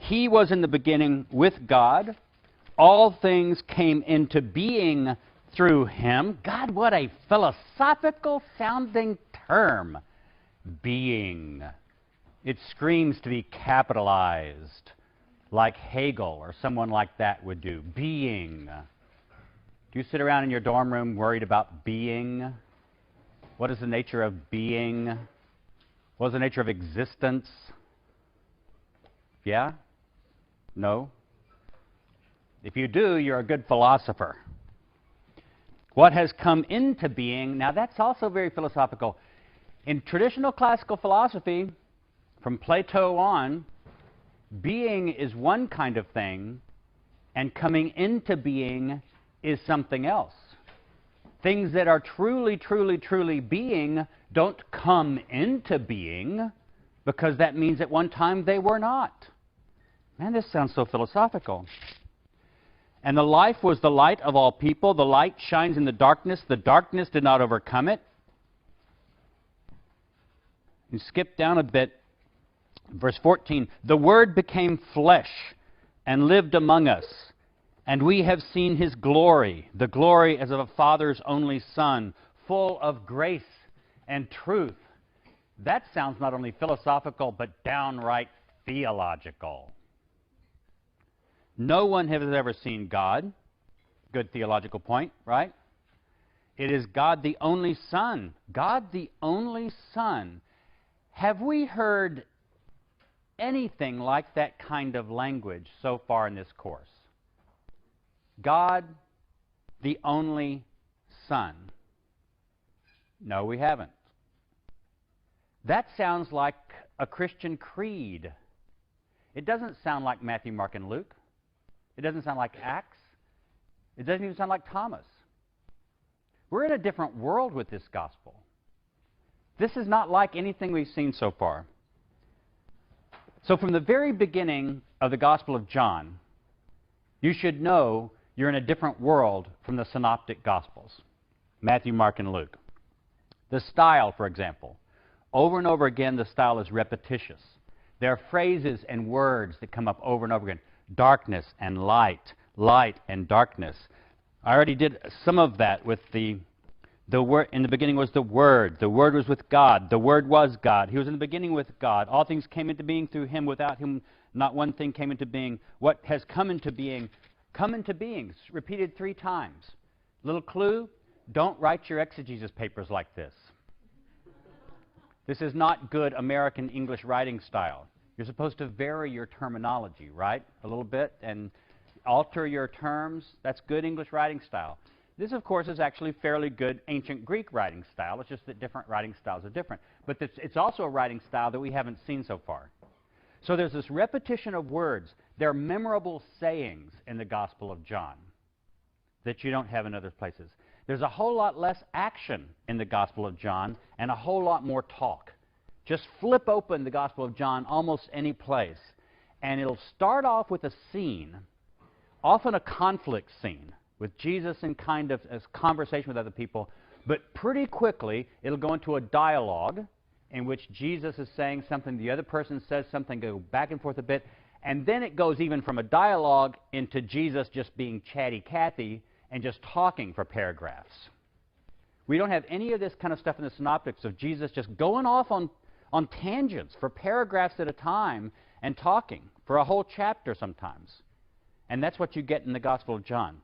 He was in the beginning with God. All things came into being through him. God, what a philosophical sounding term. Being. It screams to be capitalized, like Hegel or someone like that would do. Being. Do you sit around in your dorm room worried about being? What is the nature of being? What is the nature of existence? Yeah? No? If you do, you're a good philosopher. What has come into being, now that's also very philosophical. In traditional classical philosophy, from Plato on, being is one kind of thing, and coming into being is something else. Things that are truly, truly, truly being don't come into being, because that means at one time they were not. Man, this sounds so philosophical. And the life was the light of all people. The light shines in the darkness. The darkness did not overcome it. You skip down a bit. Verse 14. The Word became flesh and lived among us. And we have seen his glory, the glory as of a Father's only Son, full of grace and truth. That sounds not only philosophical, but downright theological. No one has ever seen God. Good theological point, right? It is God the only Son. God the only Son. Have we heard anything like that kind of language so far in this course? God the only Son. No, we haven't. That sounds like a Christian creed. It doesn't sound like Matthew, Mark, and Luke. It doesn't sound like Acts. It doesn't even sound like Thomas. We're in a different world with this gospel. This is not like anything we've seen so far. So from the very beginning of the Gospel of John, you should know you're in a different world from the synoptic Gospels, Matthew, Mark, and Luke. The style, for example, over and over again, the style is repetitious. There are phrases and words that come up over and over again. Darkness and light, light and darkness. I already did some of that with the word. In the beginning was the Word. The Word was with God. The Word was God. He was in the beginning with God. All things came into being through him. Without him, not one thing came into being. What has come into being repeated 3 times. Little clue, don't write your exegesis papers like this. This is not good American English writing style. You're supposed to vary your terminology, right? A little bit, and alter your terms. That's good English writing style. This, of course, is actually fairly good ancient Greek writing style. It's just that different writing styles are different. But it's also a writing style that we haven't seen so far. So there's this repetition of words. They're memorable sayings in the Gospel of John that you don't have in other places. There's a whole lot less action in the Gospel of John and a whole lot more talk. Just flip open the Gospel of John almost any place, and it'll start off with a scene, often a conflict scene, with Jesus in kind of a conversation with other people, but pretty quickly it'll go into a dialogue in which Jesus is saying something, the other person says something, go back and forth a bit, and then it goes even from a dialogue into Jesus just being chatty-Cathy and just talking for paragraphs. We don't have any of this kind of stuff in the synoptics of Jesus just going off on tangents for paragraphs at a time and talking for a whole chapter sometimes. And that's what you get in the Gospel of John.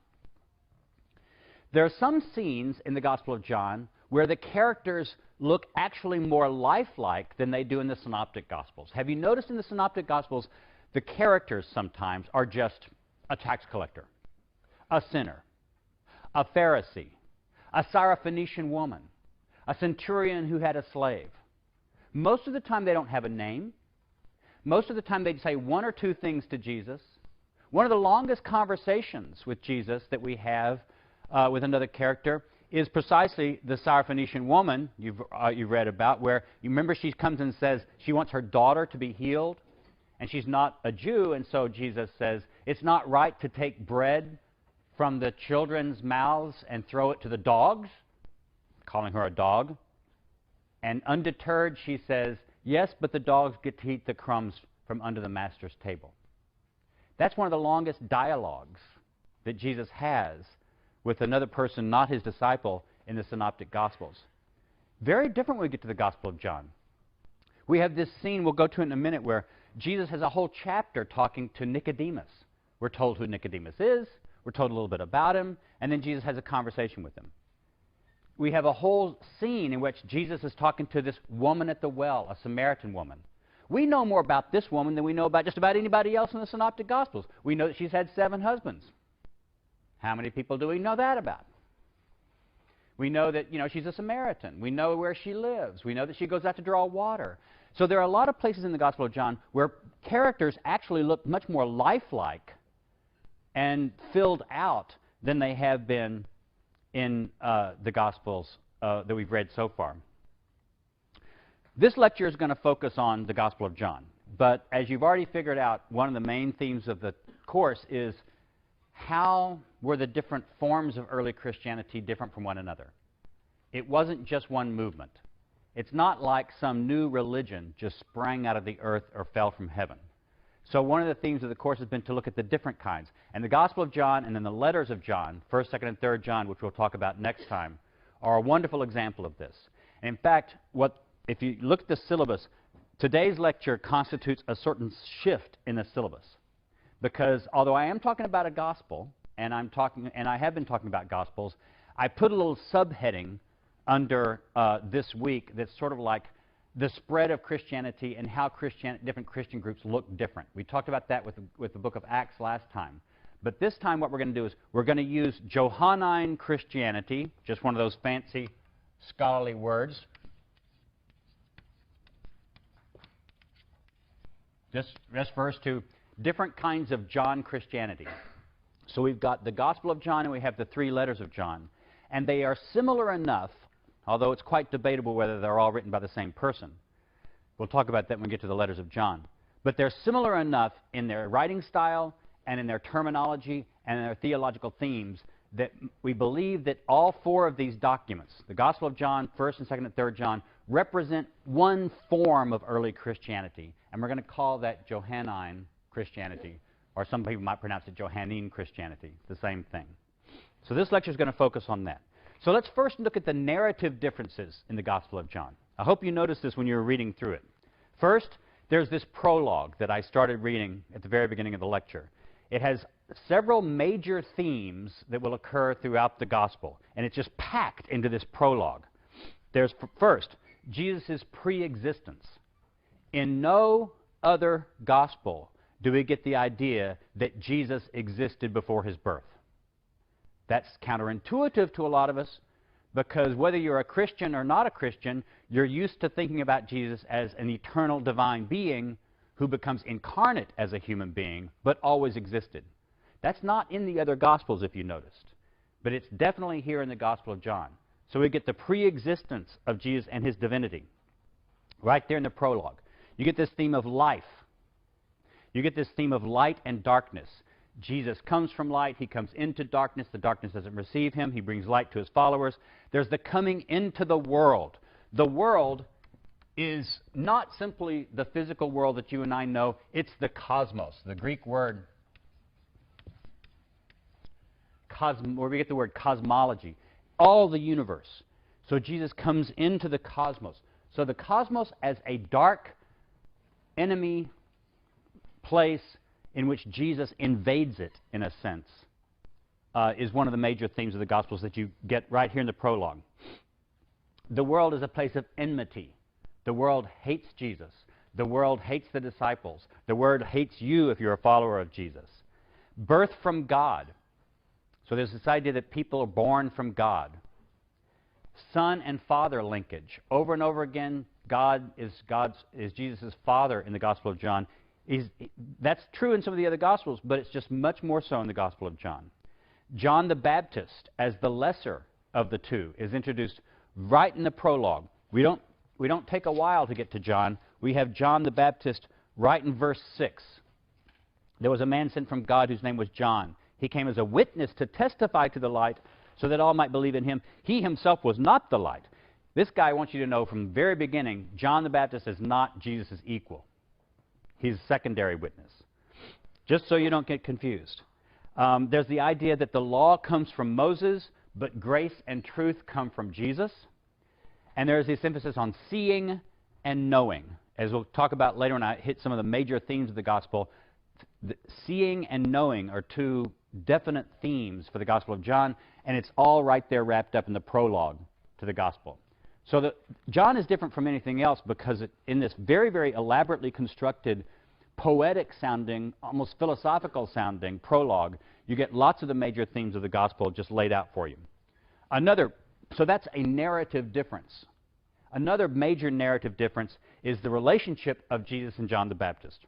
There are some scenes in the Gospel of John where the characters look actually more lifelike than they do in the Synoptic Gospels. Have you noticed in the Synoptic Gospels, the characters sometimes are just a tax collector, a sinner, a Pharisee, a Syrophoenician woman, a centurion who had a slave. Most of the time they don't have a name. Most of the time they say one or two things to Jesus. One of the longest conversations with Jesus that we have with another character is precisely the Syrophoenician woman you've read about, where you remember she comes and says she wants her daughter to be healed, and she's not a Jew, and so Jesus says, it's not right to take bread from the children's mouths and throw it to the dogs, calling her a dog. And undeterred, she says, yes, but the dogs get to eat the crumbs from under the master's table. That's one of the longest dialogues that Jesus has with another person, not his disciple, in the Synoptic Gospels. Very different when we get to the Gospel of John. We have this scene, we'll go to it in a minute, where Jesus has a whole chapter talking to Nicodemus. We're told who Nicodemus is, we're told a little bit about him, and then Jesus has a conversation with him. We have a whole scene in which Jesus is talking to this woman at the well, a Samaritan woman. We know more about this woman than we know about just about anybody else in the Synoptic Gospels. We know that she's had 7 husbands. How many people do we know that about? We know that, she's a Samaritan. We know where she lives. We know that she goes out to draw water. So there are a lot of places in the Gospel of John where characters actually look much more lifelike and filled out than they have been in the Gospels that we've read so far. This lecture is going to focus on the Gospel of John. But as you've already figured out, one of the main themes of the course is how were the different forms of early Christianity different from one another? It wasn't just one movement. It's not like some new religion just sprang out of the earth or fell from heaven. So one of the themes of the course has been to look at the different kinds. And the Gospel of John and then the letters of John, 1st, 2nd, and 3rd John, which we'll talk about next time, are a wonderful example of this. And in fact, if you look at the syllabus, today's lecture constitutes a certain shift in the syllabus. Because although I am talking about a gospel, and I have been talking about gospels, I put a little subheading under this week that's sort of like the spread of Christianity and how different Christian groups look different. We talked about that with the book of Acts last time. But this time what we're going to do is we're going to use Johannine Christianity, just one of those fancy scholarly words. This refers to different kinds of John Christianity. So we've got the Gospel of John and we have the 3 letters of John. And they are similar enough, although it's quite debatable whether they're all written by the same person. We'll talk about that when we get to the letters of John. But they're similar enough in their writing style and in their terminology and in their theological themes that we believe that all 4 of these documents, the Gospel of John, 1st and 2nd and 3rd John, represent one form of early Christianity. And we're going to call that Johannine Christianity, or some people might pronounce it Johannine Christianity, the same thing. So this lecture is going to focus on that. So let's first look at the narrative differences in the Gospel of John. I hope you noticed this when you were reading through it. First, there's this prologue that I started reading at the very beginning of the lecture. It has several major themes that will occur throughout the Gospel, and it's just packed into this prologue. There's, first, Jesus' pre-existence. In no other Gospel do we get the idea that Jesus existed before his birth. That's counterintuitive to a lot of us, because whether you're a Christian or not a Christian, you're used to thinking about Jesus as an eternal divine being who becomes incarnate as a human being, but always existed. That's not in the other Gospels, if you noticed, but it's definitely here in the Gospel of John. So we get the pre-existence of Jesus and his divinity right there in the prologue. You get this theme of life. You get this theme of light and darkness. Jesus comes from light. He comes into darkness. The darkness doesn't receive him. He brings light to his followers. There's the coming into the world. The world is not simply the physical world that you and I know. It's the cosmos, the Greek word, where we get the word cosmology. All the universe. So Jesus comes into the cosmos. So the cosmos as a dark enemy place in which Jesus invades it, in a sense, is one of the major themes of the Gospels that you get right here in the prologue. The world is a place of enmity. The world hates Jesus. The world hates the disciples. The world hates you if you're a follower of Jesus. Birth from God. So there's this idea that people are born from God. Son and father linkage. Over and over again, God is Jesus' father in the Gospel of John. That's true in some of the other Gospels, but it's just much more so in the Gospel of John. John the Baptist, as the lesser of the two, is introduced right in the prologue. We don't take a while to get to John. We have John the Baptist right in verse 6. There was a man sent from God whose name was John. He came as a witness to testify to the light so that all might believe in him. He himself was not the light. This guy wants you to know from the very beginning, John the Baptist is not Jesus' equal. He's a secondary witness. just so you don't get confused. There's the idea that the law comes from Moses, but grace and truth come from Jesus. And there's this emphasis on seeing and knowing. As we'll talk about later when I hit some of the major themes of the gospel, seeing and knowing are two definite themes for the Gospel of John, and it's all right there wrapped up in the prologue to the gospel. So John is different from anything else because in this very, very elaborately constructed, poetic-sounding, almost philosophical-sounding prologue, you get lots of the major themes of the gospel just laid out for you. So that's a narrative difference. Another major narrative difference is the relationship of Jesus and John the Baptist.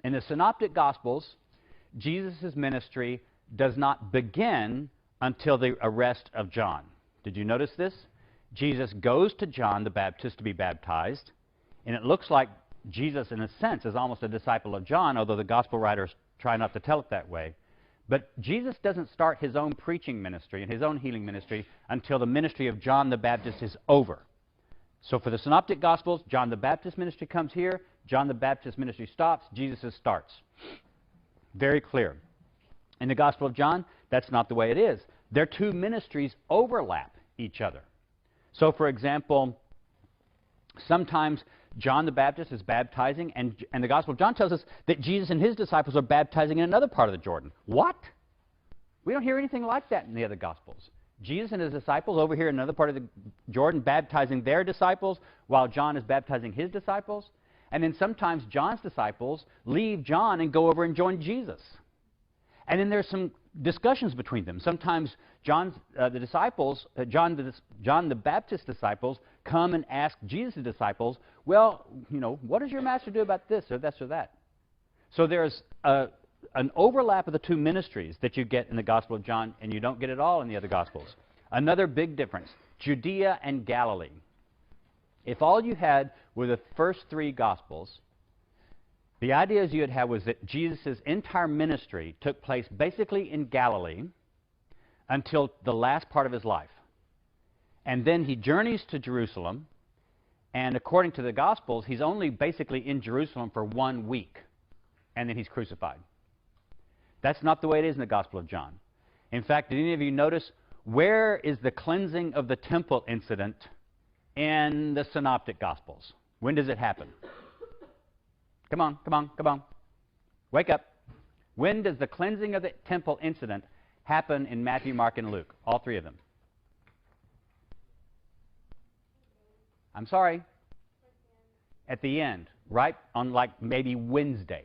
In the Synoptic Gospels, Jesus' ministry does not begin until the arrest of John. Did you notice this? Jesus goes to John the Baptist to be baptized, and it looks like Jesus, in a sense, is almost a disciple of John, although the gospel writers try not to tell it that way. But Jesus doesn't start his own preaching ministry and his own healing ministry until the ministry of John the Baptist is over. So for the Synoptic Gospels, John the Baptist ministry comes here, John the Baptist ministry stops, Jesus' starts. Very clear. In the Gospel of John, that's not the way it is. Their two ministries overlap each other. So, for example, sometimes John the Baptist is baptizing, and the Gospel of John tells us that Jesus and his disciples are baptizing in another part of the Jordan. What? We don't hear anything like that in the other Gospels. Jesus and his disciples over here in another part of the Jordan baptizing their disciples while John is baptizing his disciples. And then sometimes John's disciples leave John and go over and join Jesus. And then there's some discussions between them. Sometimes John the Baptist disciples come and ask Jesus' disciples, well, what does your master do about this or this or that? So there's an overlap of the two ministries that you get in the Gospel of John, and you don't get it all in the other Gospels. Another big difference, Judea and Galilee. If all you had were the first three Gospels, the ideas you had had was that Jesus' entire ministry took place basically in Galilee until the last part of his life. And then he journeys to Jerusalem, and according to the Gospels, he's only basically in Jerusalem for 1 week, and then he's crucified. That's not the way it is in the Gospel of John. In fact, did any of you notice where is the cleansing of the temple incident in the Synoptic Gospels? When does it happen? Come on, come on, come on. Wake up. When does the cleansing of the temple incident happen in Matthew, Mark, and Luke? All three of them. I'm sorry. At the end, right on like maybe Wednesday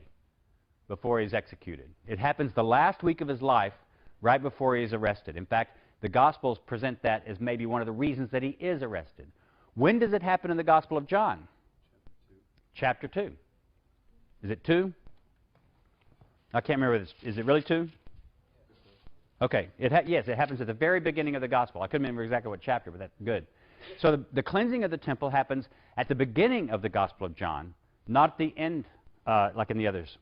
before he's executed. It happens the last week of his life, right before he is arrested. In fact, the Gospels present that as maybe one of the reasons that he is arrested. When does it happen in the Gospel of John? Chapter 2. Is it 2? I can't remember. Is it really 2? Okay. Yes, it happens at the very beginning of the Gospel. I couldn't remember exactly what chapter, but that's good. So the cleansing of the temple happens at the beginning of the Gospel of John, not at the end like in the others.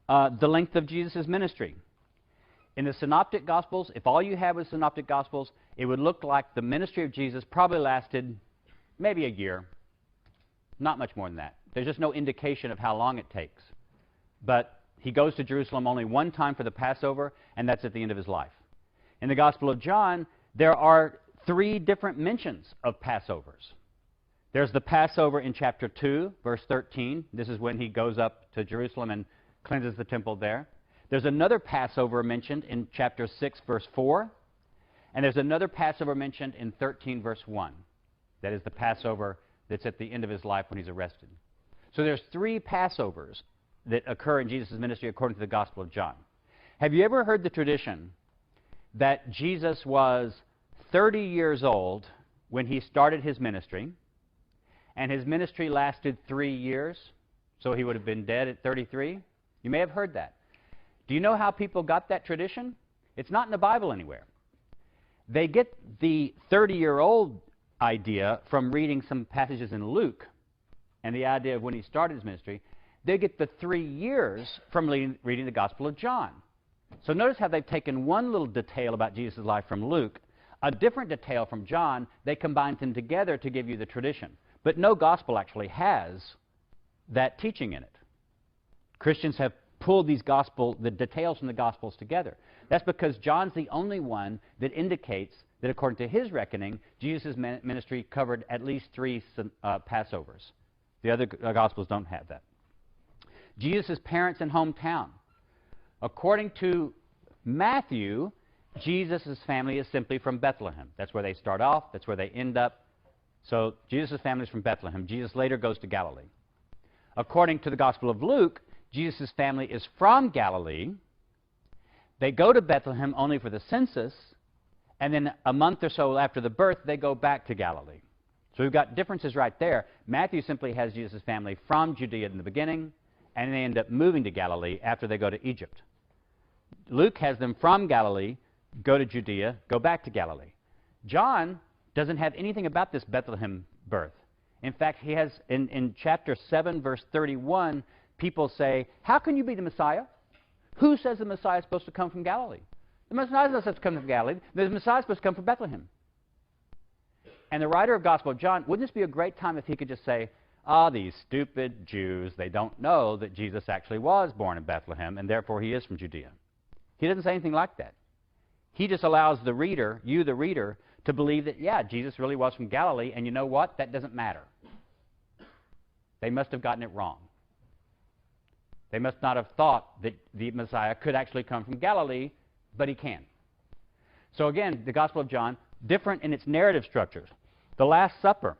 The length of Jesus' ministry. In the Synoptic Gospels, if all you had was Synoptic Gospels, it would look like the ministry of Jesus probably lasted maybe a year. Not much more than that. There's just no indication of how long it takes. But he goes to Jerusalem only one time for the Passover, and that's at the end of his life. In the Gospel of John, there are 3 different mentions of Passovers. There's the Passover in chapter 2, verse 13. This is when he goes up to Jerusalem and cleanses the temple there. There's another Passover mentioned in chapter 6, verse 4. And there's another Passover mentioned in 13, verse 1. That is the Passover that's at the end of his life when he's arrested. So there's 3 Passovers that occur in Jesus' ministry according to the Gospel of John. Have you ever heard the tradition that Jesus was 30 years old when he started his ministry, and his ministry lasted 3 years, so he would have been dead at 33? You may have heard that. Do you know how people got that tradition? It's not in the Bible anywhere. They get the 30-year-old idea from reading some passages in Luke and the idea of when he started his ministry. They get the 3 years from reading the Gospel of John. So notice how they've taken one little detail about Jesus' life from Luke, a different detail from John. They combined them together to give you the tradition. But no gospel actually has that teaching in it. Christians have pulled the details from the Gospels together. That's because John's the only one that indicates that according to his reckoning, Jesus' ministry covered at least 3 Passovers. The other Gospels don't have that. Jesus' parents and hometown. According to Matthew, Jesus' family is simply from Bethlehem. That's where they start off. That's where they end up. So Jesus' family is from Bethlehem. Jesus later goes to Galilee. According to the Gospel of Luke, Jesus' family is from Galilee. They go to Bethlehem only for the census, and then a month or so after the birth, they go back to Galilee. So we've got differences right there. Matthew simply has Jesus' family from Judea in the beginning, and they end up moving to Galilee after they go to Egypt. Luke has them from Galilee, go to Judea, go back to Galilee. John doesn't have anything about this Bethlehem birth. In fact, he has, in chapter 7, verse 31, people say, how can you be the Messiah? Who says the Messiah is supposed to come from Galilee? The Messiah is not supposed to come from Galilee. The Messiah is supposed to come from Bethlehem. And the writer of Gospel of John, wouldn't this be a great time if he could just say, these stupid Jews, they don't know that Jesus actually was born in Bethlehem, and therefore he is from Judea. He doesn't say anything like that. He just allows the reader, you the reader, to believe that, yeah, Jesus really was from Galilee, and you know what? That doesn't matter. They must have gotten it wrong. They must not have thought that the Messiah could actually come from Galilee, but he can. So again, the Gospel of John, different in its narrative structures. The Last Supper.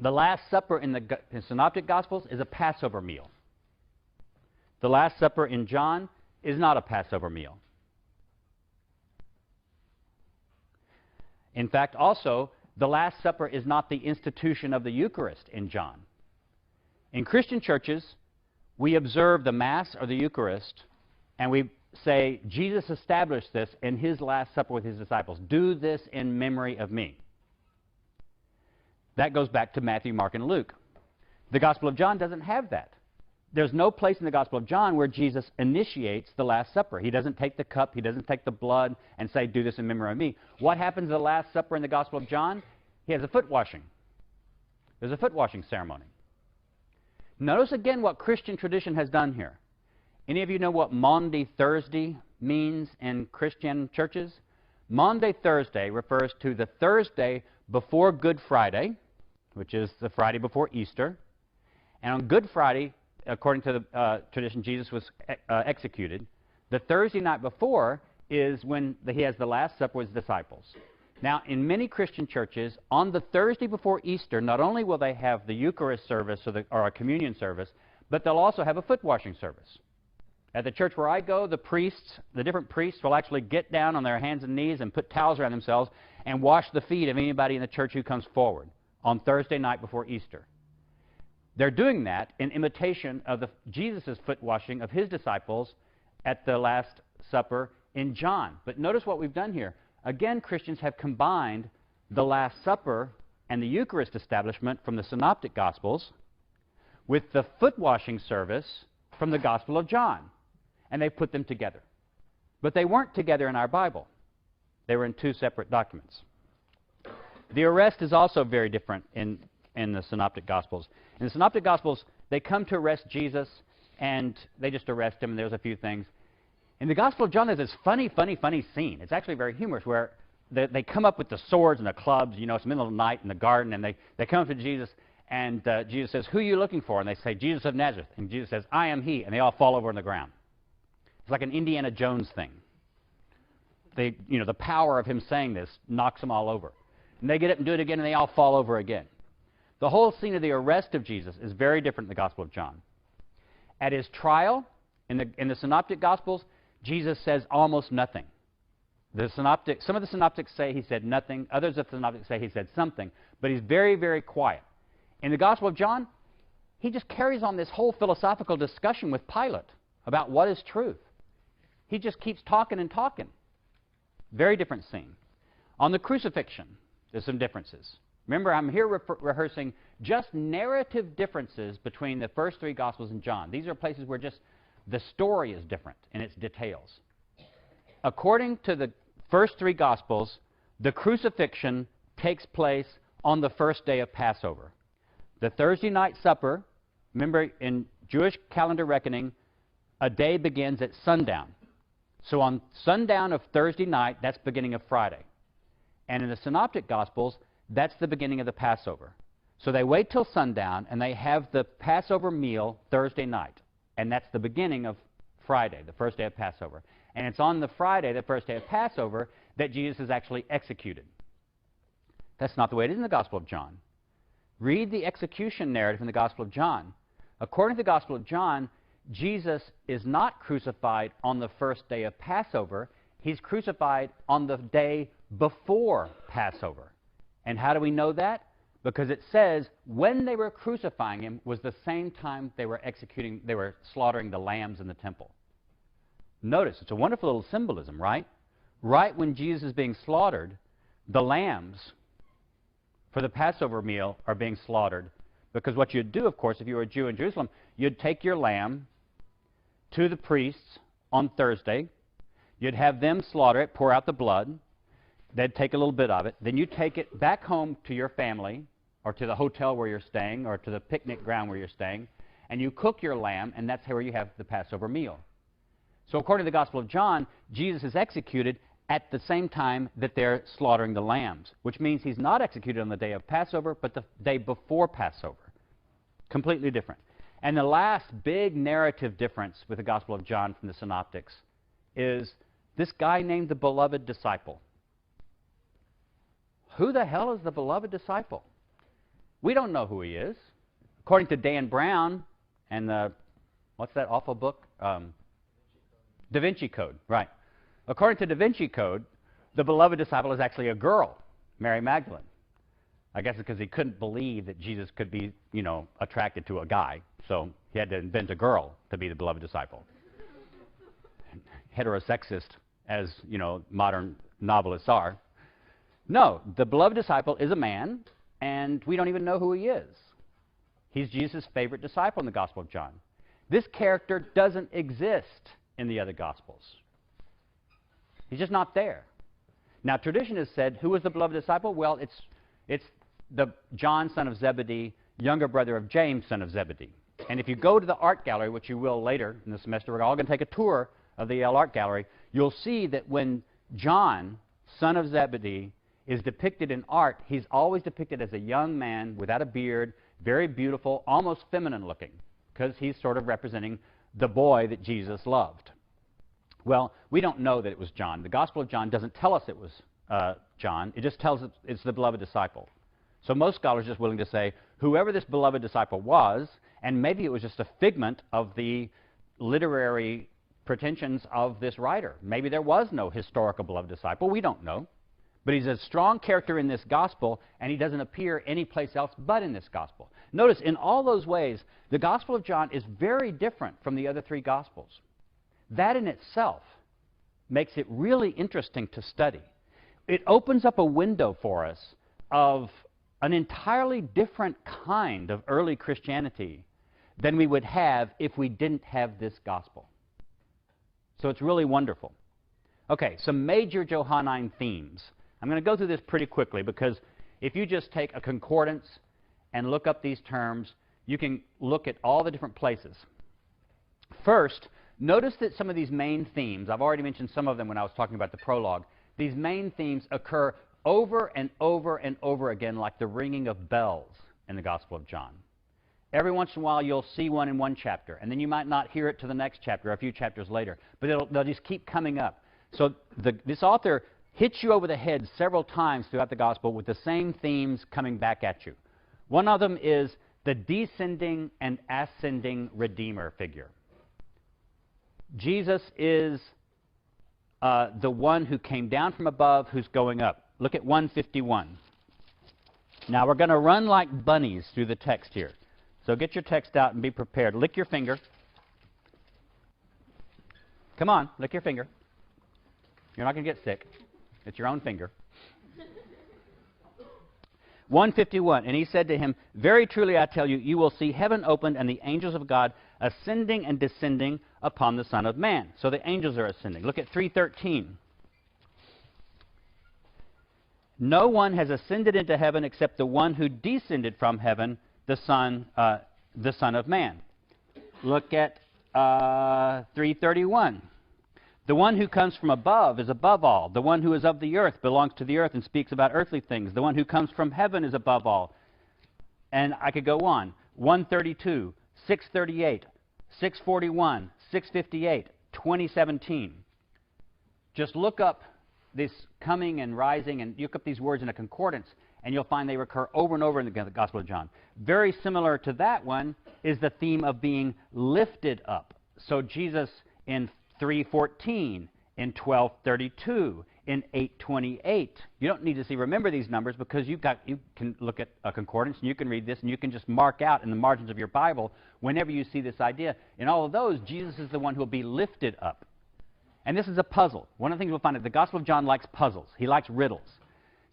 The Last Supper in the Synoptic Gospels is a Passover meal. The Last Supper in John is not a Passover meal. In fact, also, the Last Supper is not the institution of the Eucharist in John. In Christian churches, we observe the Mass or the Eucharist, and we say, Jesus established this in his Last Supper with his disciples. Do this in memory of me. That goes back to Matthew, Mark, and Luke. The Gospel of John doesn't have that. There's no place in the Gospel of John where Jesus initiates the Last Supper. He doesn't take the cup, he doesn't take the blood and say, do this in memory of me. What happens at the Last Supper in the Gospel of John? He has a foot washing. There's a foot washing ceremony. Notice again what Christian tradition has done here. Any of you know what Maundy Thursday means in Christian churches? Maundy Thursday refers to the Thursday before Good Friday, which is the Friday before Easter. And on Good Friday, according to the tradition, Jesus was executed. The Thursday night before is when he has the Last Supper with his disciples. Now, in many Christian churches, on the Thursday before Easter, not only will they have the Eucharist service or a communion service, but they'll also have a foot washing service. At the church where I go, the different priests will actually get down on their hands and knees and put towels around themselves and wash the feet of anybody in the church who comes forward on Thursday night before Easter. They're doing that in imitation of Jesus' foot washing of his disciples at the Last Supper in John. But notice what we've done here. Again, Christians have combined the Last Supper and the Eucharist establishment from the Synoptic Gospels with the foot washing service from the Gospel of John. And they put them together. But they weren't together in our Bible. They were in 2 separate documents. The arrest is also very different in the Synoptic Gospels. In the Synoptic Gospels, they come to arrest Jesus, and they just arrest him, and there's a few things. In the Gospel of John, there's this funny scene. It's actually very humorous, where they come up with the swords and the clubs. You know, it's the middle of the night in the garden, and they come up to Jesus, and Jesus says, who are you looking for? And they say, Jesus of Nazareth. And Jesus says, I am he. And they all fall over on the ground. It's like an Indiana Jones thing. The power of him saying this knocks them all over. And they get up and do it again, and they all fall over again. The whole scene of the arrest of Jesus is very different in the Gospel of John. At his trial, in the Synoptic Gospels, Jesus says almost nothing. Some of the Synoptics say he said nothing. Others of the Synoptics say he said something. But he's very, very quiet. In the Gospel of John, he just carries on this whole philosophical discussion with Pilate about what is truth. He just keeps talking and talking. Very different scene. On the crucifixion, there's some differences. Remember, I'm here rehearsing just narrative differences between the first 3 Gospels and John. These are places where just the story is different in its details. According to the first 3 Gospels, the crucifixion takes place on the first day of Passover. The Thursday night supper, remember in Jewish calendar reckoning, a day begins at sundown. So on sundown of Thursday night, that's beginning of Friday. And in the Synoptic Gospels, that's the beginning of the Passover. So they wait till sundown, and they have the Passover meal Thursday night. And that's the beginning of Friday, the first day of Passover. And it's on the Friday, the first day of Passover, that Jesus is actually executed. That's not the way it is in the Gospel of John. Read the execution narrative in the Gospel of John. According to the Gospel of John, Jesus is not crucified on the first day of Passover. He's crucified on the day before Passover. And how do we know that? Because it says when they were crucifying him was the same time they were slaughtering the lambs in the temple. Notice, it's a wonderful little symbolism, right? Right when Jesus is being slaughtered, the lambs for the Passover meal are being slaughtered. Because what you'd do, of course, if you were a Jew in Jerusalem, you'd take your lamb to the priests on Thursday. You'd have them slaughter it, pour out the blood. They'd take a little bit of it. Then you take it back home to your family, or to the hotel where you're staying, or to the picnic ground where you're staying, and you cook your lamb, and that's where you have the Passover meal. So according to the Gospel of John, Jesus is executed at the same time that they're slaughtering the lambs, which means he's not executed on the day of Passover, but the day before Passover. Completely different. And the last big narrative difference with the Gospel of John from the Synoptics is this guy named the beloved disciple. Who the hell is the beloved disciple? We don't know who he is. According to Dan Brown and the, what's that awful book? Da Vinci Code, right. According to Da Vinci Code, the beloved disciple is actually a girl, Mary Magdalene. I guess it's because he couldn't believe that Jesus could be, attracted to a guy. So he had to invent a girl to be the beloved disciple. Heterosexist, as, modern novelists are. No, the beloved disciple is a man, and we don't even know who he is. He's Jesus' favorite disciple in the Gospel of John. This character doesn't exist in the other Gospels. He's just not there. Now, tradition has said, who was the beloved disciple? Well, it's the John, son of Zebedee, younger brother of James, son of Zebedee. And if you go to the art gallery, which you will later in the semester, we're all going to take a tour of the Yale Art Gallery, you'll see that when John, son of Zebedee, is depicted in art, he's always depicted as a young man without a beard, very beautiful, almost feminine looking, because he's sort of representing the boy that Jesus loved. Well, we don't know that it was John. The Gospel of John doesn't tell us it was John. It just tells us it's the beloved disciple. So most scholars are just willing to say, whoever this beloved disciple was, and maybe it was just a figment of the literary pretensions of this writer. Maybe there was no historical beloved disciple. We don't know. But he's a strong character in this gospel, and he doesn't appear anyplace else but in this gospel. Notice, in all those ways, the Gospel of John is very different from the other three gospels. That in itself makes it really interesting to study. It opens up a window for us of an entirely different kind of early Christianity than we would have if we didn't have this gospel. So it's really wonderful. Okay, some major Johannine themes. I'm going to go through this pretty quickly because if you just take a concordance and look up these terms, you can look at all the different places. First, notice that some of these main themes, I've already mentioned some of them when I was talking about the prologue, these main themes occur over and over and over again like the ringing of bells in the Gospel of John. Every once in a while you'll see one in one chapter, and then you might not hear it to the next chapter, a few chapters later, but they'll just keep coming up. So this author hits you over the head several times throughout the Gospel with the same themes coming back at you. One of them is the descending and ascending Redeemer figure. Jesus is the one who came down from above, who's going up. Look at 151. Now we're going to run like bunnies through the text here. So get your text out and be prepared. Lick your finger. Come on, lick your finger. You're not going to get sick. It's your own finger. 151, and he said to him, "Very truly I tell you, you will see heaven opened and the angels of God ascending and descending upon the Son of Man." So the angels are ascending. Look at 3:13. "No one has ascended into heaven except the one who descended from heaven, the Son of Man." Look at 3:31. The one who comes from above is above all. The one who is of the earth belongs to the earth and speaks about earthly things. The one who comes from heaven is above all. And I could go on. 132, 638, 641, 658, 2017. Just look up this coming and rising and look up these words in a concordance, and you'll find they recur over and over in the Gospel of John. Very similar to that one is the theme of being lifted up. So Jesus in 3:14, in 12:32, in 8:28. You don't need to remember these numbers because you can look at a concordance and you can read this and you can just mark out in the margins of your Bible whenever you see this idea. In all of those, Jesus is the one who will be lifted up. And this is a puzzle. One of the things we'll find is the Gospel of John likes puzzles. He likes riddles.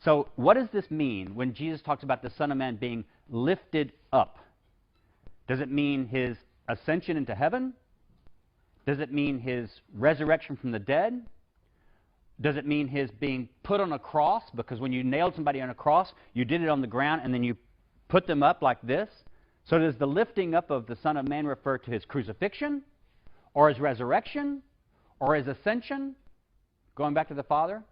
So what does this mean when Jesus talks about the Son of Man being lifted up? Does it mean his ascension into heaven? Does it mean his resurrection from the dead? Does it mean his being put on a cross? Because when you nailed somebody on a cross, you did it on the ground and then you put them up like this. So does the lifting up of the Son of Man refer to his crucifixion or his resurrection or his ascension, going back to the Father?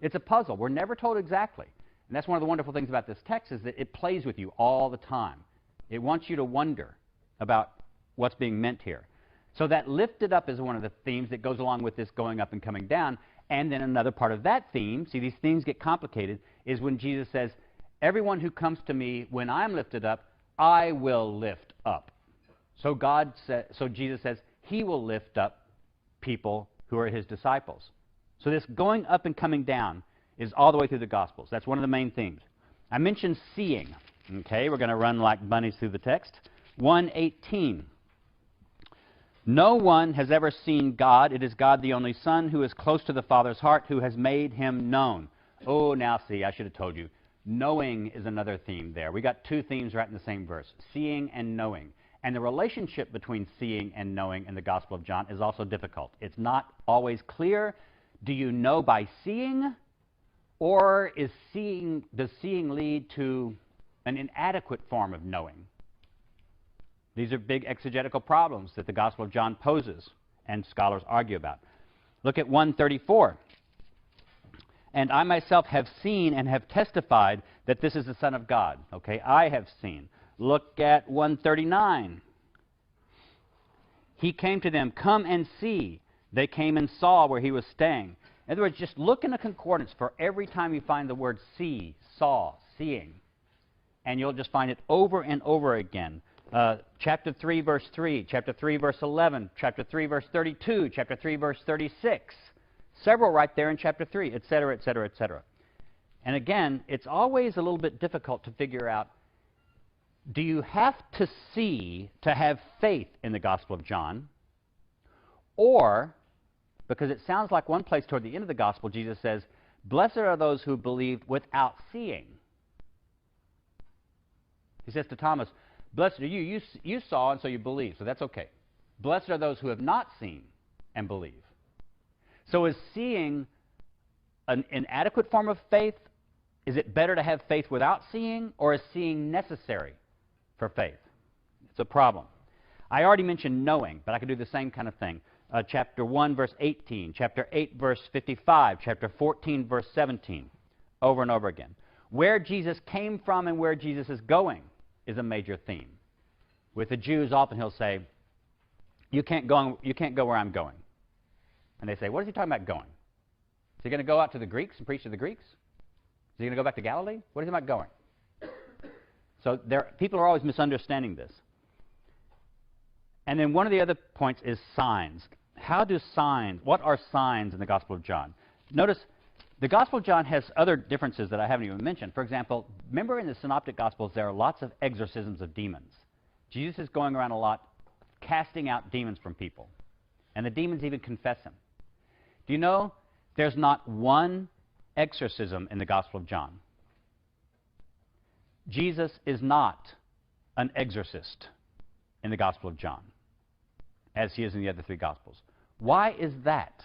It's a puzzle. We're never told exactly. And that's one of the wonderful things about this text is that it plays with you all the time. It wants you to wonder about what's being meant here. So that lifted up is one of the themes that goes along with this going up and coming down. And then another part of that theme, see these themes get complicated, is when Jesus says, everyone who comes to me when I'm lifted up, I will lift up. So Jesus says he will lift up people who are his disciples. So this going up and coming down is all the way through the Gospels. That's one of the main themes. I mentioned seeing. Okay, we're going to run like bunnies through the text. 1:18. No one has ever seen God. It is God the only Son who is close to the Father's heart, who has made him known. Oh, now see, I should have told you. Knowing is another theme there. We got two themes right in the same verse, seeing and knowing. And the relationship between seeing and knowing in the Gospel of John is also difficult. It's not always clear. Do you know by seeing, or does seeing lead to an inadequate form of knowing? These are big exegetical problems that the Gospel of John poses and scholars argue about. Look at 1:34. And I myself have seen and have testified that this is the Son of God. Okay, I have seen. Look at 1:39. He came to them, come and see. They came and saw where he was staying. In other words, just look in a concordance for every time you find the word see, saw, seeing. And you'll just find it over and over again. Chapter 3, verse 3, chapter 3, verse 11, chapter 3, verse 32, chapter 3, verse 36. Several right there in chapter 3, etc., etc., etc. And again, it's always a little bit difficult to figure out, do you have to see to have faith in the Gospel of John? Or, because it sounds like one place toward the end of the Gospel, Jesus says, blessed are those who believe without seeing. He says to Thomas, blessed are you. You saw and so you believe, so that's okay. Blessed are those who have not seen and believe. So is seeing an inadequate form of faith? Is it better to have faith without seeing, or is seeing necessary for faith? It's a problem. I already mentioned knowing, but I could do the same kind of thing. Chapter 1, verse 18, chapter 8, verse 55, chapter 14, verse 17, over and over again. Where Jesus came from and where Jesus is going is a major theme. With the Jews, often he'll say, you can't go where I'm going. And they say, what is he talking about going? Is he going to go out to the Greeks and preach to the Greeks? Is he going to go back to Galilee? What is he about going? So people are always misunderstanding this. And then one of the other points is signs. What are signs in the Gospel of John? Notice the Gospel of John has other differences that I haven't even mentioned. For example, remember in the Synoptic Gospels there are lots of exorcisms of demons. Jesus is going around a lot casting out demons from people. And the demons even confess him. Do you know there's not one exorcism in the Gospel of John? Jesus is not an exorcist in the Gospel of John, as he is in the other three Gospels. Why is that?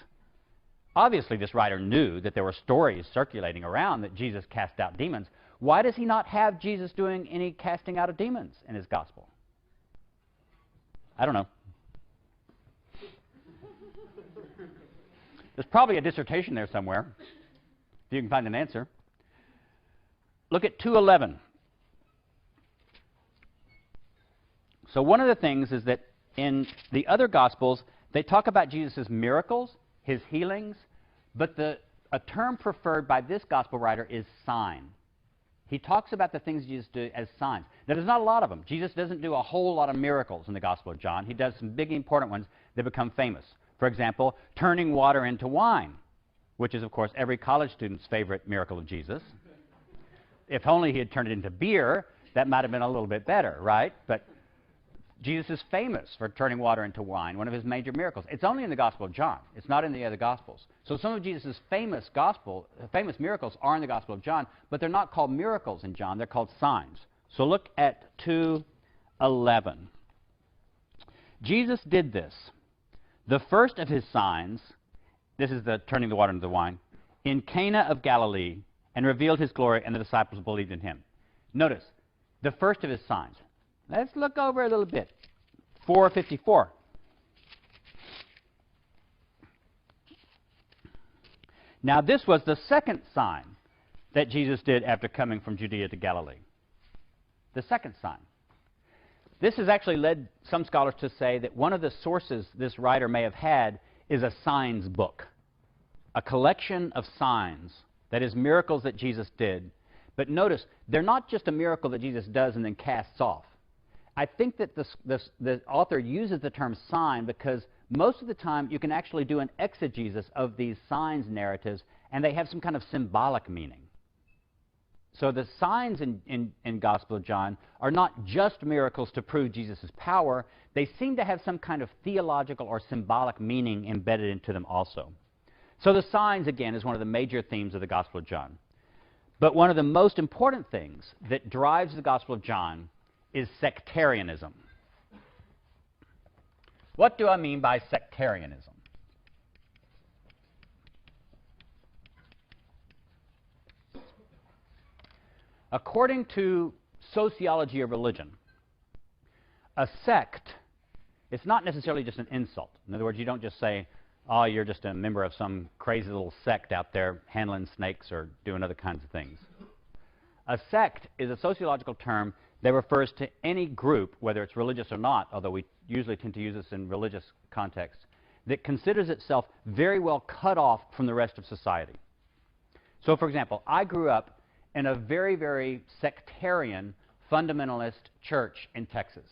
Obviously, this writer knew that there were stories circulating around that Jesus cast out demons. Why does he not have Jesus doing any casting out of demons in his Gospel? I don't know. There's probably a dissertation there somewhere, if you can find an answer. Look at 2:11. So one of the things is that in the other Gospels, they talk about Jesus' miracles, his healings, but a term preferred by this Gospel writer is sign. He talks about the things Jesus did as signs. Now, there's not a lot of them. Jesus doesn't do a whole lot of miracles in the Gospel of John. He does some big, important ones that become famous. For example, turning water into wine, which is, of course, every college student's favorite miracle of Jesus. If only he had turned it into beer, that might have been a little bit better, right? But Jesus is famous for turning water into wine, one of his major miracles. It's only in the Gospel of John. It's not in the other Gospels. So some of Jesus' famous miracles are in the Gospel of John, but they're not called miracles in John. They're called signs. So look at 2:11. Jesus did this, the first of his signs, this is the turning the water into the wine, in Cana of Galilee, and revealed his glory, and the disciples believed in him. Notice, the first of his signs. Let's look over a little bit. 4:54. Now this was the second sign that Jesus did after coming from Judea to Galilee. The second sign. This has actually led some scholars to say that one of the sources this writer may have had is a signs book, a collection of signs, that is, miracles that Jesus did. But notice, they're not just a miracle that Jesus does and then casts off. I think that the author uses the term sign because most of the time you can actually do an exegesis of these signs narratives, and they have some kind of symbolic meaning. So the signs in Gospel of John are not just miracles to prove Jesus' power. They seem to have some kind of theological or symbolic meaning embedded into them also. So the signs, again, is one of the major themes of the Gospel of John. But one of the most important things that drives the Gospel of John is sectarianism. What do I mean by sectarianism? According to sociology of religion, a sect, it's not necessarily just an insult. In other words, you don't just say, oh, you're just a member of some crazy little sect out there handling snakes or doing other kinds of things. A sect is a sociological term that refers to any group, whether it's religious or not, although we usually tend to use this in religious contexts, that considers itself very well cut off from the rest of society. So, for example, I grew up in a very, very sectarian fundamentalist church in Texas.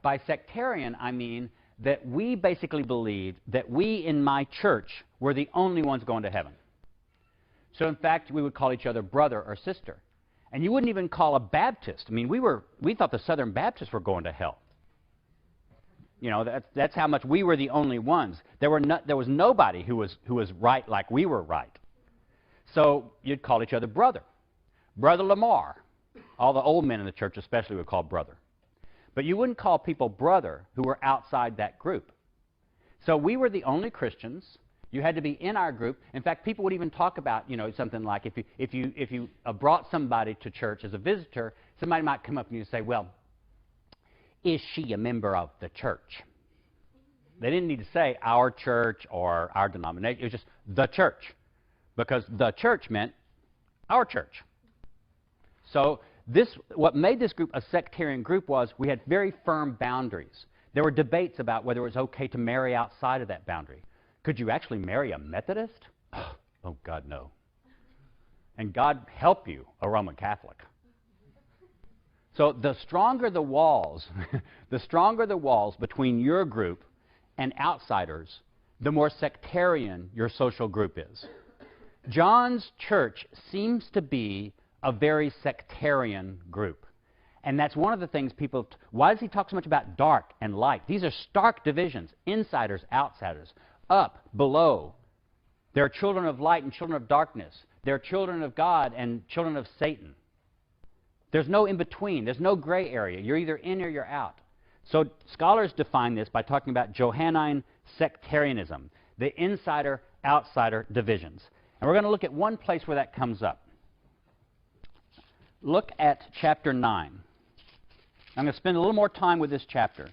By sectarian, I mean that we basically believed that we in my church were the only ones going to heaven. So, in fact, we would call each other brother or sister. And you wouldn't even call a Baptist. I mean, we thought the Southern Baptists were going to hell. You know, that's how much we were the only ones. There was nobody who was right like we were right. So you'd call each other brother. Brother Lamar. All the old men in the church especially would call brother. But you wouldn't call people brother who were outside that group. So we were the only Christians. You had to be in our group. In fact, people would even talk about, you know, something like if you brought somebody to church as a visitor, somebody might come up to you and say, well, is she a member of the church? They didn't need to say our church or our denomination. It was just the church, because the church meant our church. So what made this group a sectarian group was we had very firm boundaries. There were debates about whether it was okay to marry outside of that boundary. Could you actually marry a Methodist? Oh, God, no. And God help you, a Roman Catholic. So the stronger the walls, between your group and outsiders, the more sectarian your social group is. John's church seems to be a very sectarian group. And that's one of the things why does he talk so much about dark and light? These are stark divisions, insiders, outsiders, up, below. There are children of light and children of darkness. There are children of God and children of Satan. There's no in-between. There's no gray area. You're either in or you're out. So scholars define this by talking about Johannine sectarianism, the insider-outsider divisions. And we're going to look at one place where that comes up. Look at chapter 9. I'm going to spend a little more time with this chapter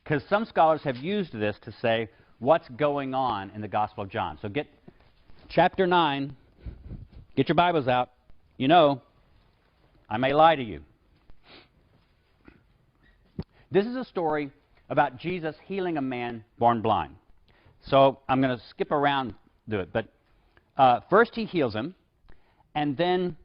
because some scholars have used this to say what's going on in the Gospel of John. So chapter 9. Get your Bibles out. You know, I may lie to you. This is a story about Jesus healing a man born blind. So I'm going to skip around to it. But first he heals him, and then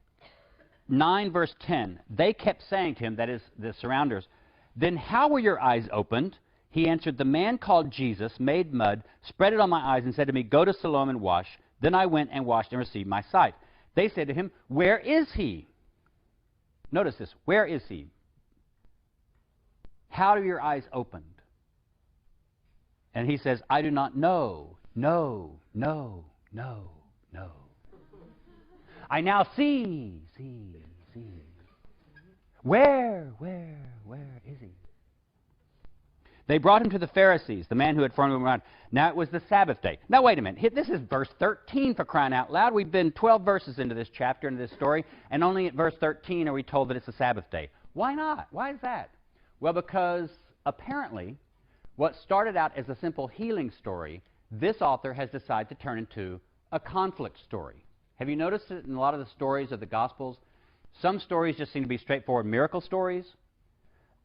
9 verse 10, they kept saying to him, that is the surrounders, "Then how were your eyes opened?" He answered, "The man called Jesus made mud, spread it on my eyes, and said to me, 'Go to Siloam and wash.' Then I went and washed and received my sight." They said to him, "Where is he?" Notice this. Where is he? How are your eyes opened? And he says, "I do not know. No, no, no, no. I now see. Where is he?" They brought him to the Pharisees, the man who had formed him around. Now it was the Sabbath day. Now wait a minute. This is verse 13, for crying out loud. We've been 12 verses into this chapter, into this story, and only at verse 13 are we told that it's the Sabbath day. Why not? Why is that? Well, because apparently what started out as a simple healing story, this author has decided to turn into a conflict story. Have you noticed it in a lot of the stories of the Gospels? Some stories just seem to be straightforward miracle stories.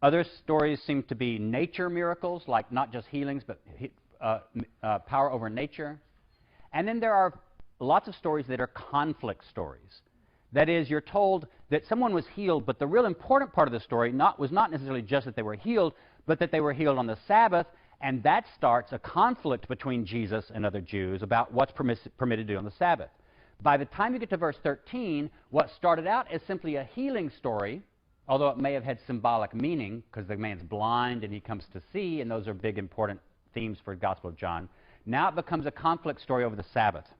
Other stories seem to be nature miracles, like not just healings, but power over nature. And then there are lots of stories that are conflict stories. That is, you're told that someone was healed, but the real important part of the story was not necessarily just that they were healed, but that they were healed on the Sabbath, and that starts a conflict between Jesus and other Jews about what's permitted to do on the Sabbath. By the time you get to verse 13, what started out as simply a healing story, although it may have had symbolic meaning, because the man's blind and he comes to see, and those are big important themes for the Gospel of John, now it becomes a conflict story over the Sabbath.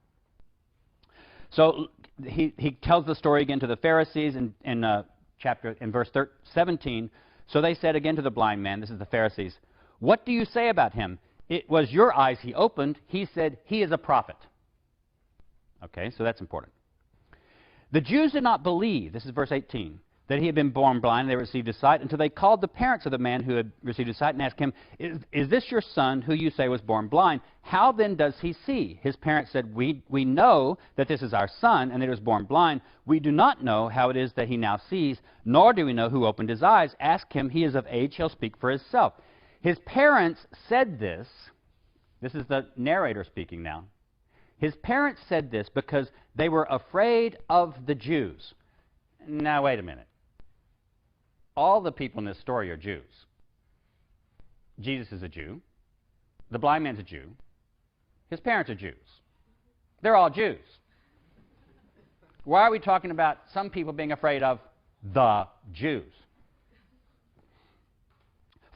So he tells the story again to the Pharisees in verse 17. So they said again to the blind man, this is the Pharisees, "What do you say about him? It was your eyes he opened. He said he is a prophet." Okay, so that's important. The Jews did not believe, this is verse 18, that he had been born blind and they received his sight, until they called the parents of the man who had received his sight and asked him, is this your son who you say was born blind? How then does he see? His parents said, we know that this is our son and that he was born blind. We do not know how it is that he now sees, nor do we know who opened his eyes. Ask him, he is of age, he'll speak for himself. His parents said this. This is the narrator speaking now. His parents said this because they were afraid of the Jews. Now, wait a minute. All the people in this story are Jews. Jesus is a Jew. The blind man's a Jew. His parents are Jews. They're all Jews. Why are we talking about some people being afraid of the Jews?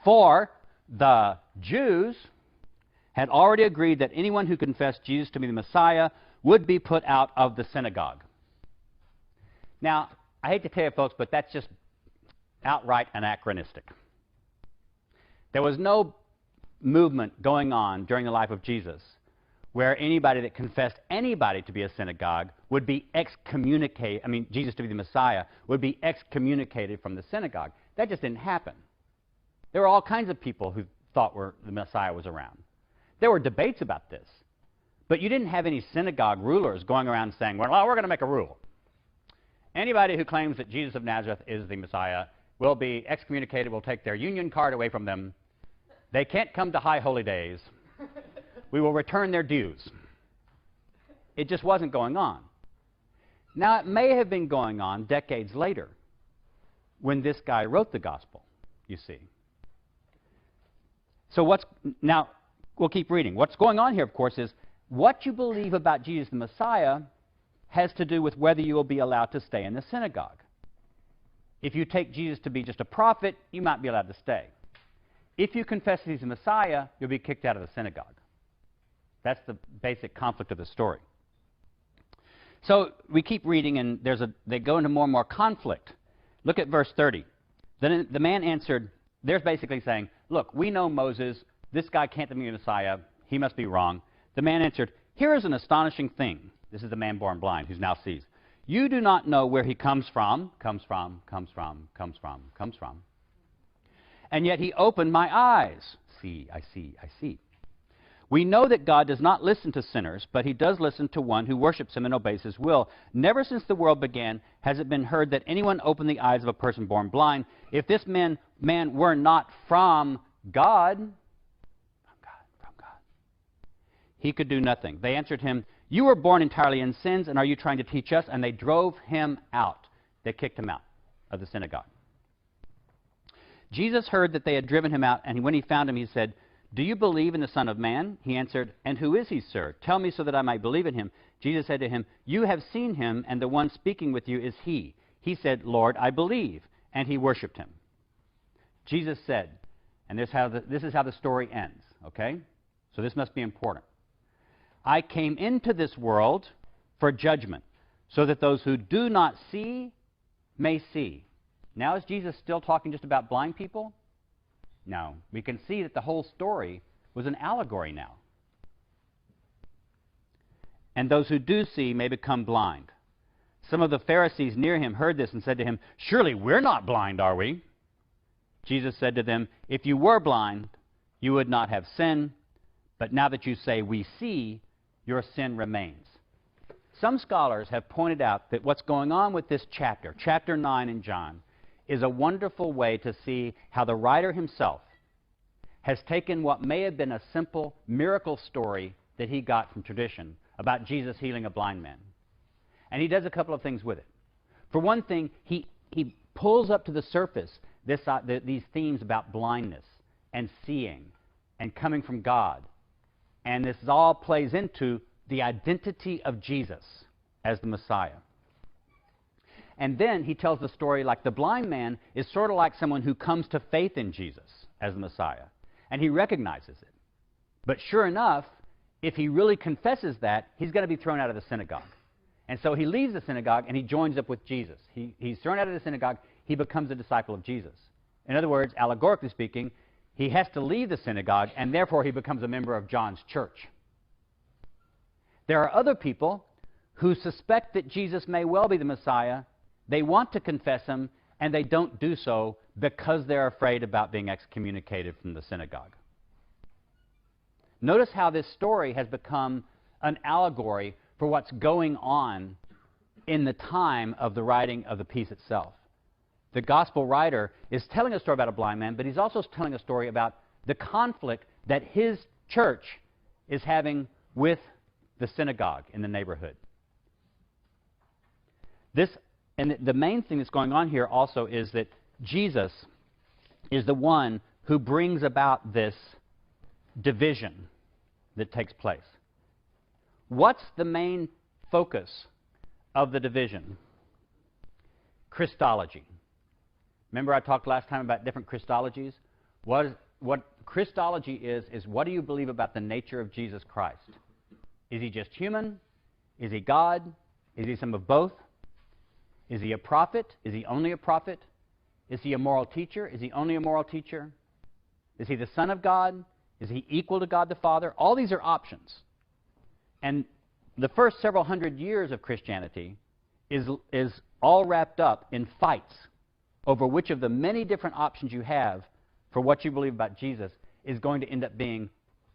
For the Jews had already agreed that anyone who confessed Jesus to be the Messiah would be put out of the synagogue. Now, I hate to tell you, folks, but that's just outright anachronistic. There was no movement going on during the life of Jesus where anybody that confessed anybody to be a synagogue would be excommunicated, Jesus to be the Messiah, would be excommunicated from the synagogue. That just didn't happen. There were all kinds of people who thought the Messiah was around. There were debates about this. But you didn't have any synagogue rulers going around saying, well, we're going to make a rule. Anybody who claims that Jesus of Nazareth is the Messiah will be excommunicated, will take their union card away from them. They can't come to high holy days. We will return their dues. It just wasn't going on. Now, it may have been going on decades later when this guy wrote the gospel, you see. So now, we'll keep reading. What's going on here, of course, is what you believe about Jesus the Messiah has to do with whether you will be allowed to stay in the synagogue. If you take Jesus to be just a prophet, you might be allowed to stay. If you confess that he's the Messiah, you'll be kicked out of the synagogue. That's the basic conflict of the story. So we keep reading, and they go into more and more conflict. Look at verse 30. Then the man answered, they're basically saying, look, we know Moses. This guy can't be the Messiah. He must be wrong. The man answered, here is an astonishing thing. This is the man born blind who now sees. You do not know where he comes from. And yet he opened my eyes. See, I see. We know that God does not listen to sinners, but he does listen to one who worships him and obeys his will. Never since the world began has it been heard that anyone opened the eyes of a person born blind. If this man were not from God, he could do nothing. They answered him, you were born entirely in sins, and are you trying to teach us? And they drove him out. They kicked him out of the synagogue. Jesus heard that they had driven him out, and when he found him, he said, do you believe in the Son of Man? He answered, and who is he, sir? Tell me so that I might believe in him. Jesus said to him, you have seen him, and the one speaking with you is he. He said, Lord, I believe. And he worshipped him. Jesus said, and this is how the story ends, okay? So this must be important. I came into this world for judgment, so that those who do not see may see. Now is Jesus still talking just about blind people? No. We can see that the whole story was an allegory now. And those who do see may become blind. Some of the Pharisees near him heard this and said to him, surely we're not blind, are we? Jesus said to them, if you were blind, you would not have sin, but now that you say we see, your sin remains. Some scholars have pointed out that what's going on with this chapter, chapter 9 in John, is a wonderful way to see how the writer himself has taken what may have been a simple miracle story that he got from tradition about Jesus healing a blind man. And he does a couple of things with it. For one thing, he pulls up to the surface these themes about blindness and seeing and coming from God. And this all plays into the identity of Jesus as the Messiah. And then he tells the story like the blind man is sort of like someone who comes to faith in Jesus as the Messiah. And he recognizes it. But sure enough, if he really confesses that, he's going to be thrown out of the synagogue. And so he leaves the synagogue and he joins up with Jesus. He's thrown out of the synagogue. He becomes a disciple of Jesus. In other words, allegorically speaking, he has to leave the synagogue, and therefore he becomes a member of John's church. There are other people who suspect that Jesus may well be the Messiah. They want to confess him, and they don't do so because they're afraid about being excommunicated from the synagogue. Notice how this story has become an allegory for what's going on in the time of the writing of the piece itself. The gospel writer is telling a story about a blind man, but he's also telling a story about the conflict that his church is having with the synagogue in the neighborhood. And the main thing that's going on here also is that Jesus is the one who brings about this division that takes place. What's the main focus of the division? Christology. Remember I talked last time about different Christologies? What Christology is what do you believe about the nature of Jesus Christ? Is he just human? Is he God? Is he some of both? Is he a prophet? Is he only a prophet? Is he a moral teacher? Is he only a moral teacher? Is he the Son of God? Is he equal to God the Father? All these are options. And the first several hundred years of Christianity is all wrapped up in fights over which of the many different options you have for what you believe about Jesus is going to end up being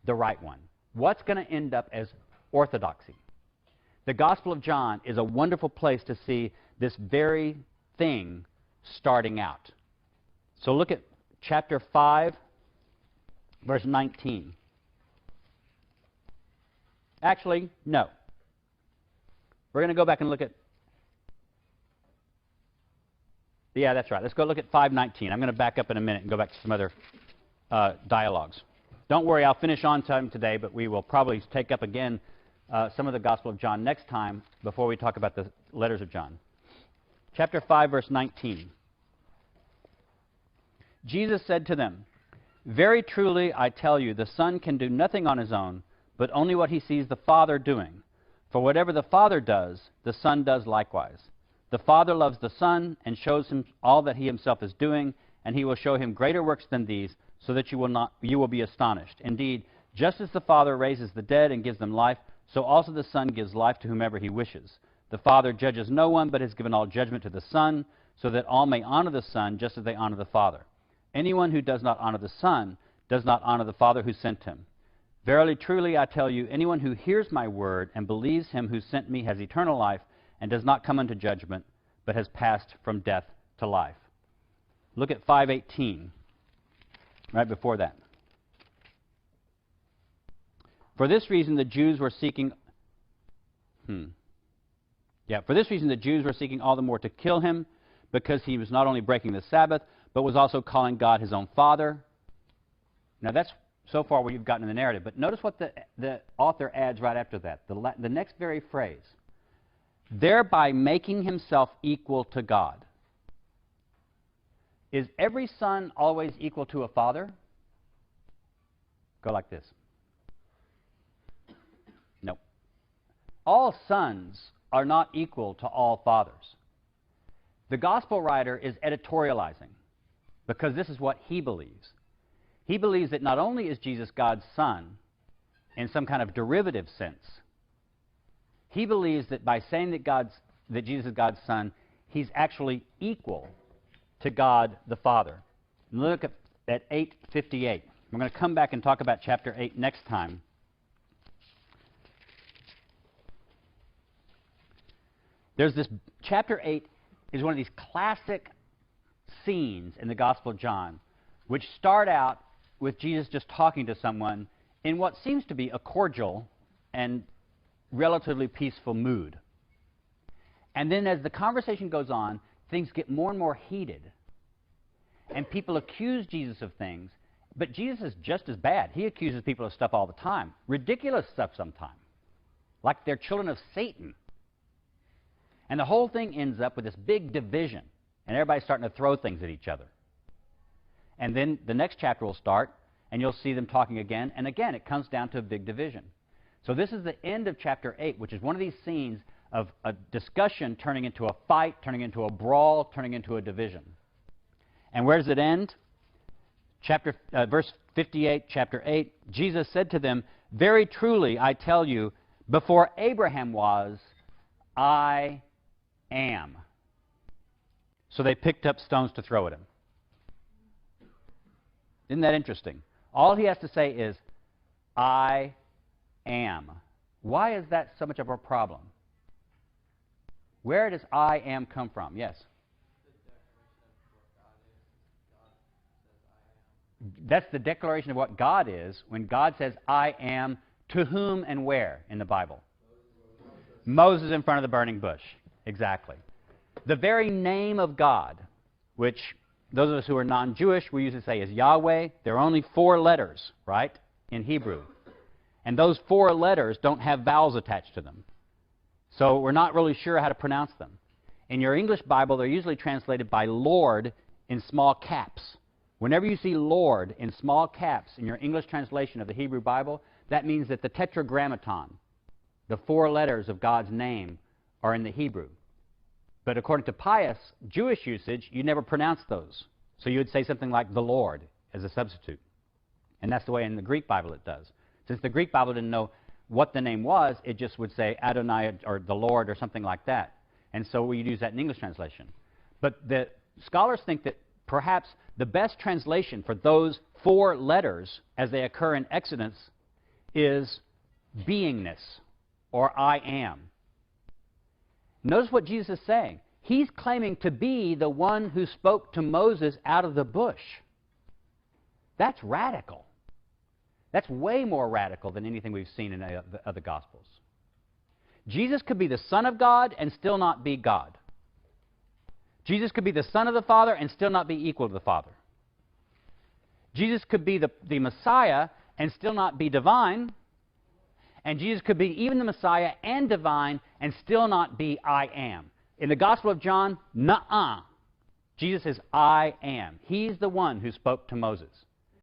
the right one. What's going to end up as orthodoxy? The Gospel of John is a wonderful place to see this very thing starting out. So look at chapter 5, verse 19. Actually, no. We're going to go back and look at... Yeah, that's right. Let's go look at 5:19. I'm going to back up in a minute and go back to some other dialogues. Don't worry, I'll finish on time today, but we will probably take up again some of the Gospel of John next time before we talk about the letters of John. Chapter 5, verse 19. Jesus said to them, very truly I tell you, the Son can do nothing on his own, but only what he sees the Father doing. For whatever the Father does, the Son does likewise. The Father loves the Son and shows him all that he himself is doing, and he will show him greater works than these, so that you will be astonished. Indeed, just as the Father raises the dead and gives them life, so also the Son gives life to whomever he wishes. The Father judges no one, but has given all judgment to the Son, so that all may honor the Son just as they honor the Father. Anyone who does not honor the Son does not honor the Father who sent him. Verily, truly, I tell you, anyone who hears my word and believes him who sent me has eternal life and does not come unto judgment, but has passed from death to life. Look at 5:18, right before that. For this reason the Jews were seeking For this reason the Jews were seeking all the more to kill him, because he was not only breaking the Sabbath, but was also calling God his own Father. Now that's so far where you've gotten in the narrative, but notice what the author adds right after that, the next very phrase. Thereby making himself equal to God. Is every son always equal to a father? Go like this. No. All sons are not equal to all fathers. The gospel writer is editorializing because this is what he believes. He believes that not only is Jesus God's son in some kind of derivative sense, he believes that by saying that Jesus is God's son, he's actually equal to God the Father. Look at 8:58. We're going to come back and talk about chapter 8 next time. There's this, chapter 8 is one of these classic scenes in the Gospel of John, which start out with Jesus just talking to someone in what seems to be a cordial and relatively peaceful mood. And then as the conversation goes on, things get more and more heated. And people accuse Jesus of things, but Jesus is just as bad. He accuses people of stuff all the time. Ridiculous stuff sometimes. Like they're children of Satan. And the whole thing ends up with this big division. And everybody's starting to throw things at each other. And then the next chapter will start, and you'll see them talking again. And again, it comes down to a big division. So this is the end of chapter 8, which is one of these scenes of a discussion turning into a fight, turning into a brawl, turning into a division. And where does it end? Verse 58, chapter 8, Jesus said to them, very truly, I tell you, before Abraham was, I am. So they picked up stones to throw at him. Isn't that interesting? All he has to say is, I am. Why is that so much of a problem? Where does I am come from? Yes? That's the declaration of what God is when God says, I am, to whom and where in the Bible? Moses in front of the burning bush. Exactly. The very name of God, which those of us who are non-Jewish, we usually say is Yahweh. There are only 4 letters, right, in Hebrew. And those 4 letters don't have vowels attached to them. So we're not really sure how to pronounce them. In your English Bible, they're usually translated by Lord in small caps. Whenever you see Lord in small caps in your English translation of the Hebrew Bible, that means that the tetragrammaton, the 4 letters of God's name, are in the Hebrew. But according to pious Jewish usage, you never pronounce those. So you would say something like the Lord as a substitute. And that's the way in the Greek Bible it does. Since the Greek Bible didn't know what the name was, it just would say Adonai or the Lord or something like that. And so we use that in English translation. But the scholars think that perhaps the best translation for those 4 letters as they occur in Exodus is beingness, or I am. Notice what Jesus is saying. He's claiming to be the one who spoke to Moses out of the bush. That's radical. That's way more radical than anything we've seen in the other Gospels. Jesus could be the Son of God and still not be God. Jesus could be the Son of the Father and still not be equal to the Father. Jesus could be the Messiah and still not be divine. And Jesus could be even the Messiah and divine and still not be I am. In the Gospel of John, nuh-uh. Jesus says, I am. He's the one who spoke to Moses.